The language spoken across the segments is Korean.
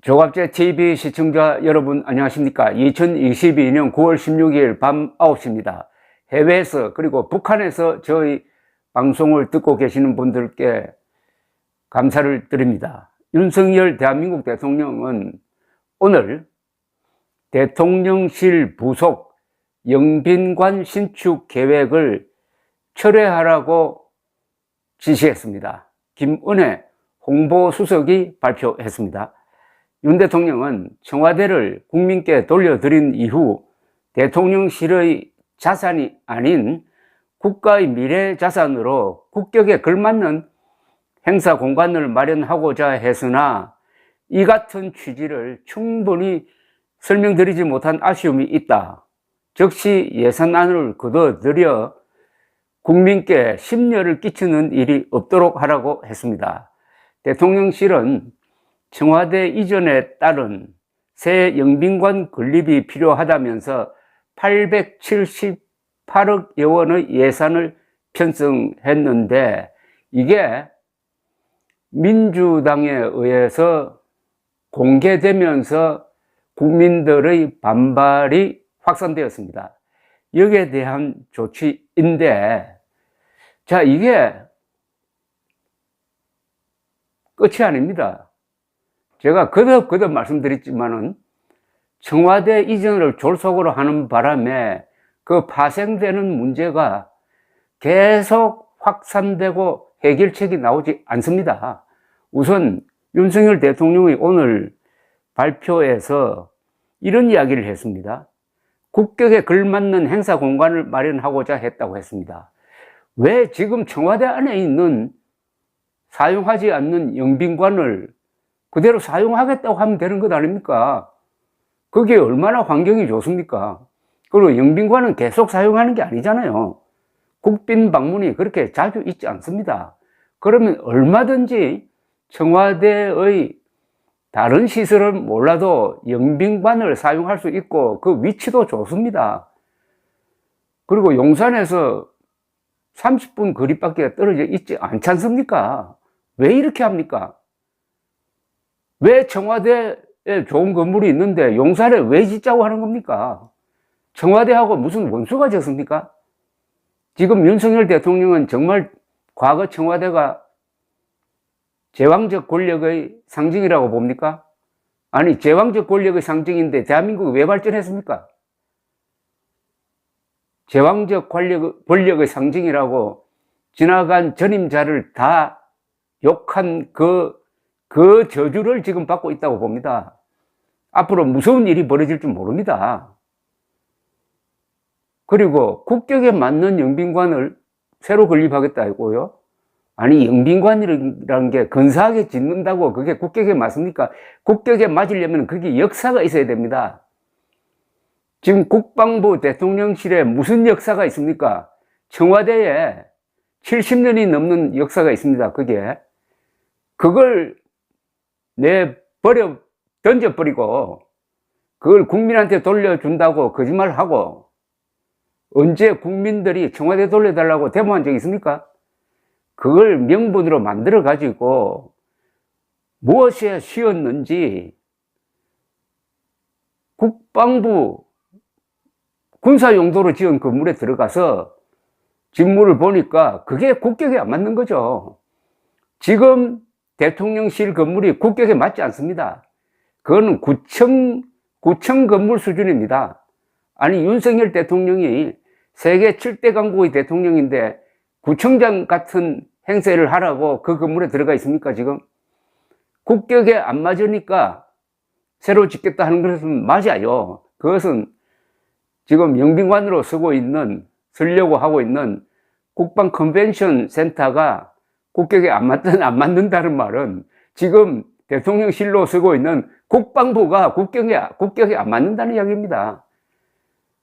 조갑제 TV 시청자 여러분 안녕하십니까? 2022년 9월 16일 밤 9시입니다. 해외에서 그리고 북한에서 저희 방송을 듣고 계시는 분들께 감사를 드립니다. 윤석열 대한민국 대통령은 오늘 대통령실 부속 영빈관 신축 계획을 철회하라고 지시했습니다. 김은혜 홍보수석이 발표했습니다. 윤 대통령은 청와대를 국민께 돌려드린 이후 대통령실의 자산이 아닌 국가의 미래 자산으로 국격에 걸맞는 행사 공간을 마련하고자 했으나 이 같은 취지를 충분히 설명드리지 못한 아쉬움이 있다. 즉시 예산안을 걷어들여 국민께 심려를 끼치는 일이 없도록 하라고 했습니다. 대통령실은 청와대 이전에 따른 새 영빈관 건립이 필요하다면서 878억여 원의 예산을 편성했는데 이게 민주당에 의해서 공개되면서 국민들의 반발이 확산되었습니다. 여기에 대한 조치인데, 자, 이게 끝이 아닙니다. 제가 거듭 말씀드렸지만은 청와대 이전을 졸속으로 하는 바람에 그 파생되는 문제가 계속 확산되고 해결책이 나오지 않습니다. 우선 윤석열 대통령이 오늘 발표에서 이런 이야기를 했습니다. 국격에 걸맞는 행사 공간을 마련하고자 했다고 했습니다. 왜 지금 청와대 안에 있는 사용하지 않는 영빈관을 그대로 사용하겠다고 하면 되는 것 아닙니까? 그게 얼마나 환경이 좋습니까? 그리고 영빈관은 계속 사용하는 게 아니잖아요. 국빈 방문이 그렇게 자주 있지 않습니다. 그러면 얼마든지 청와대의 다른 시설은 몰라도 영빈관을 사용할 수 있고 그 위치도 좋습니다. 그리고 용산에서 30분 거리밖에 떨어져 있지 않지 않습니까? 왜 이렇게 합니까? 왜 청와대에 좋은 건물이 있는데 용산에 왜 짓자고 하는 겁니까? 청와대하고 무슨 원수가 졌습니까? 지금 윤석열 대통령은 정말 과거 청와대가 제왕적 권력의 상징이라고 봅니까? 아니, 제왕적 권력의 상징인데 대한민국이 왜 발전했습니까? 제왕적 권력의 상징이라고 지나간 전임자를 다 욕한 그 저주를 지금 받고 있다고 봅니다. 앞으로 무서운 일이 벌어질 줄 모릅니다. 그리고 국격에 맞는 영빈관을 새로 건립하겠다 했고요. 아니, 영빈관이라는 게 근사하게 짓는다고 그게 국격에 맞습니까? 국격에 맞으려면 그게 역사가 있어야 됩니다. 지금 국방부 대통령실에 무슨 역사가 있습니까? 청와대에 70년이 넘는 역사가 있습니다. 그걸 던져버리고 그걸 국민한테 돌려준다고 거짓말하고 언제 국민들이 청와대 돌려달라고 데모한 적이 있습니까? 그걸 명분으로 만들어 가지고 무엇에 씌웠는지 국방부 군사 용도로 지은 건물에 들어가서 직무를 보니까 그게 국격에 안 맞는 거죠. 지금 대통령실 건물이 국격에 맞지 않습니다. 그거는 구청 건물 수준입니다. 아니, 윤석열 대통령이 세계 7대 강국의 대통령인데 구청장 같은 행세를 하라고 그 건물에 들어가 있습니까, 지금? 국격에 안 맞으니까 새로 짓겠다 하는 것은 맞아요. 그것은 지금 영빈관으로 쓰려고 하고 있는 국방 컨벤션 센터가 국격에 안 맞는다는 말은 지금 대통령실로 쓰고 있는 국방부가 국격에 안 맞는다는 이야기입니다.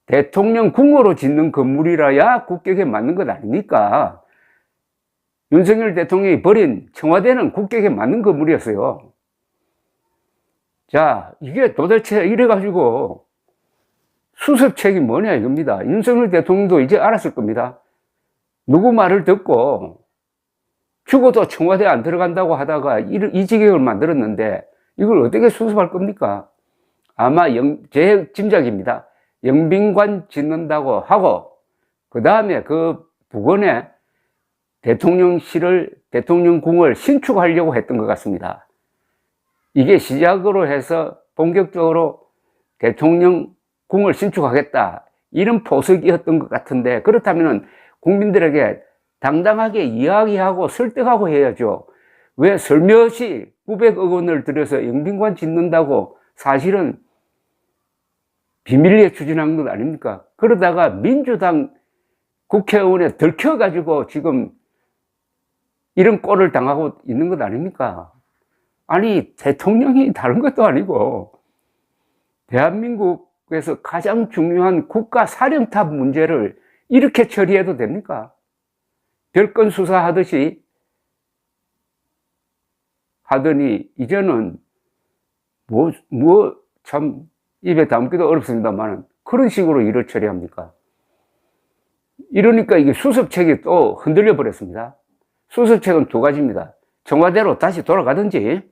대통령 궁으로 짓는 건물이라야 국격에 맞는 것 아닙니까? 윤석열 대통령이 버린 청와대는 국격에 맞는 건물이었어요. 자, 이게 도대체 이래가지고 수습책이 뭐냐 이겁니다. 윤석열 대통령도 이제 알았을 겁니다. 누구 말을 듣고 죽어도 청와대 안 들어간다고 하다가 이 지경을 만들었는데 이걸 어떻게 수습할 겁니까? 아마 제 짐작입니다. 영빈관 짓는다고 하고 그 다음에 그 부근에 대통령실을, 대통령궁을 신축하려고 했던 것 같습니다. 이게 시작으로 해서 본격적으로 대통령궁을 신축하겠다, 이런 포석이었던 것 같은데, 그렇다면 국민들에게 당당하게 이야기하고 설득하고 해야죠. 왜 설며시 900억 원을 들여서 영빈관 짓는다고 사실은 비밀리에 추진한 것 아닙니까? 그러다가 민주당 국회의원에 들켜가지고 지금 이런 꼴을 당하고 있는 것 아닙니까? 아니, 대통령이 다른 것도 아니고 대한민국에서 가장 중요한 국가 사령탑 문제를 이렇게 처리해도 됩니까? 별건 수사하듯이 하더니 이제는 참 입에 담기도 어렵습니다만 그런 식으로 일을 처리합니까? 이러니까 이게 수습책이 또 흔들려 버렸습니다. 수습책은 두 가지입니다. 청와대로 다시 돌아가든지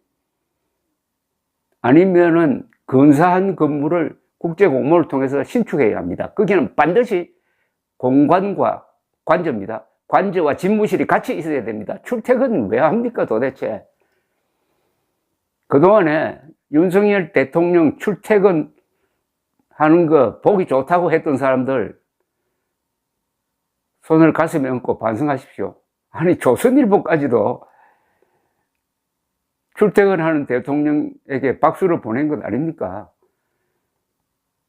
아니면은 근사한 건물을 국제공모를 통해서 신축해야 합니다. 거기는 반드시 공관과 관저입니다. 관저와 집무실이 같이 있어야 됩니다. 출퇴근 왜 합니까 도대체? 그동안에 윤석열 대통령 출퇴근 하는 거 보기 좋다고 했던 사람들 손을 가슴에 얹고 반성하십시오. 아니, 조선일보까지도 출퇴근하는 대통령에게 박수를 보낸 것 아닙니까?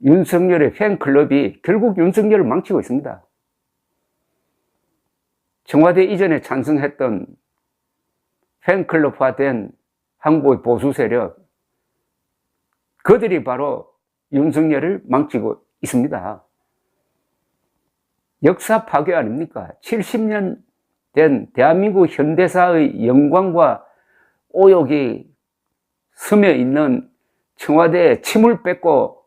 윤석열의 팬클럽이 결국 윤석열을 망치고 있습니다. 청와대 이전에 찬성했던 팬클럽화된 한국의 보수 세력, 그들이 바로 윤석열을 망치고 있습니다. 역사 파괴 아닙니까? 70년 된 대한민국 현대사의 영광과 오욕이 스며 있는 청와대에 침을 뺏고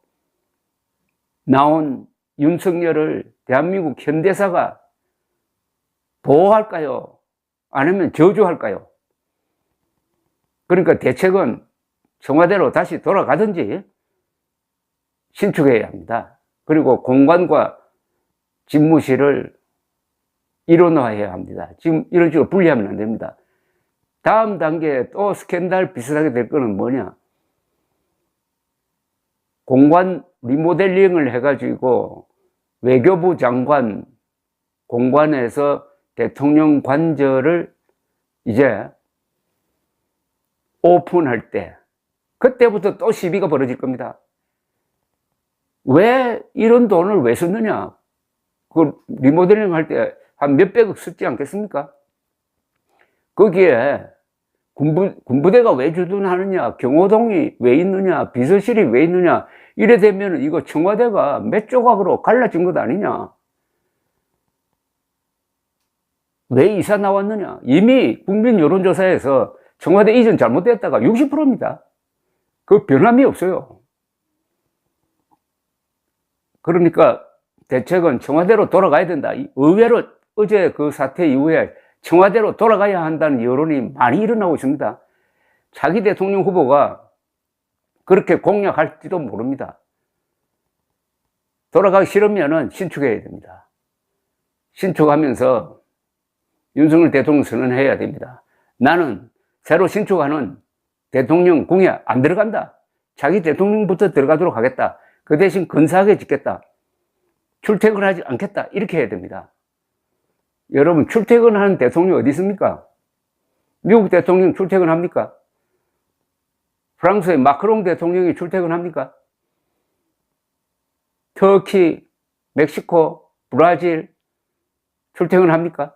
나온 윤석열을 대한민국 현대사가 보호할까요? 아니면 저주할까요? 그러니까 대책은 청와대로 다시 돌아가든지 신축해야 합니다. 그리고 공관과 집무실을 일원화해야 합니다. 지금 이런 식으로 분리하면 안 됩니다. 다음 단계에 또 스캔들 비슷하게 될 거는 뭐냐? 공관 리모델링을 해가지고 외교부 장관 공관에서 대통령 관저를 이제 오픈할 때, 그때부터 또 시비가 벌어질 겁니다. 왜 이런 돈을 왜 썼느냐? 그 리모델링 할 때 한 몇백억 썼지 않겠습니까? 거기에 군부대가 왜 주둔하느냐, 경호동이 왜 있느냐, 비서실이 왜 있느냐, 이래 되면 이거 청와대가 몇 조각으로 갈라진 것 아니냐? 왜 이사 나왔느냐? 이미 국민 여론조사에서 청와대 이전 잘못됐다가 60%입니다. 그 변함이 없어요. 그러니까 대책은 청와대로 돌아가야 된다. 의외로 어제 그 사태 이후에 청와대로 돌아가야 한다는 여론이 많이 일어나고 있습니다. 차기 대통령 후보가 그렇게 공약할지도 모릅니다. 돌아가기 싫으면은 신축해야 됩니다. 신축하면서 윤석열 대통령 선언해야 됩니다. 나는 새로 신축하는 대통령 궁에 안 들어간다. 자기 대통령부터 들어가도록 하겠다. 그 대신 근사하게 짓겠다. 출퇴근하지 않겠다. 이렇게 해야 됩니다. 여러분, 출퇴근하는 대통령 어디 있습니까? 미국 대통령 출퇴근합니까? 프랑스의 마크롱 대통령이 출퇴근합니까? 터키, 멕시코, 브라질 출퇴근합니까?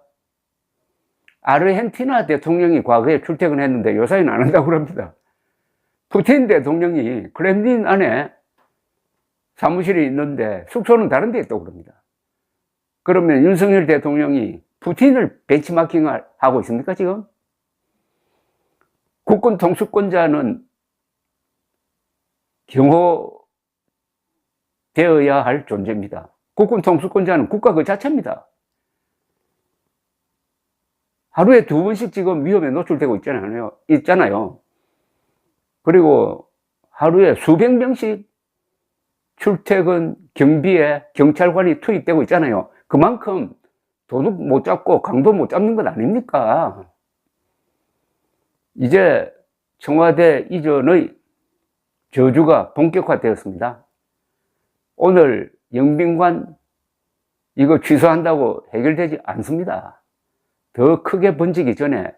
아르헨티나 대통령이 과거에 출퇴근했는데 요새는 안 한다고 합니다. 푸틴 대통령이 크렘린 안에 사무실이 있는데 숙소는 다른 데 있다고 그럽니다. 그러면 윤석열 대통령이 푸틴을 벤치마킹하고 있습니까, 지금? 국군 통수권자는 경호되어야 할 존재입니다. 국군 통수권자는 국가 그 자체입니다. 하루에 2번씩 지금 위험에 노출되고 있잖아요. 그리고 하루에 수백 명씩 출퇴근 경비에 경찰관이 투입되고 있잖아요. 그만큼 도둑 못 잡고 강도 못 잡는 것 아닙니까? 이제 청와대 이전의 저주가 본격화되었습니다. 오늘 영빈관 이거 취소한다고 해결되지 않습니다. 더 크게 번지기 전에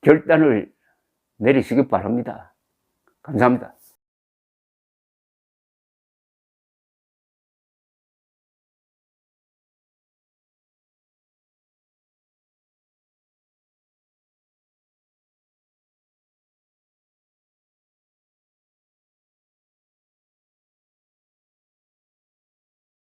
결단을 내리시기 바랍니다. 감사합니다.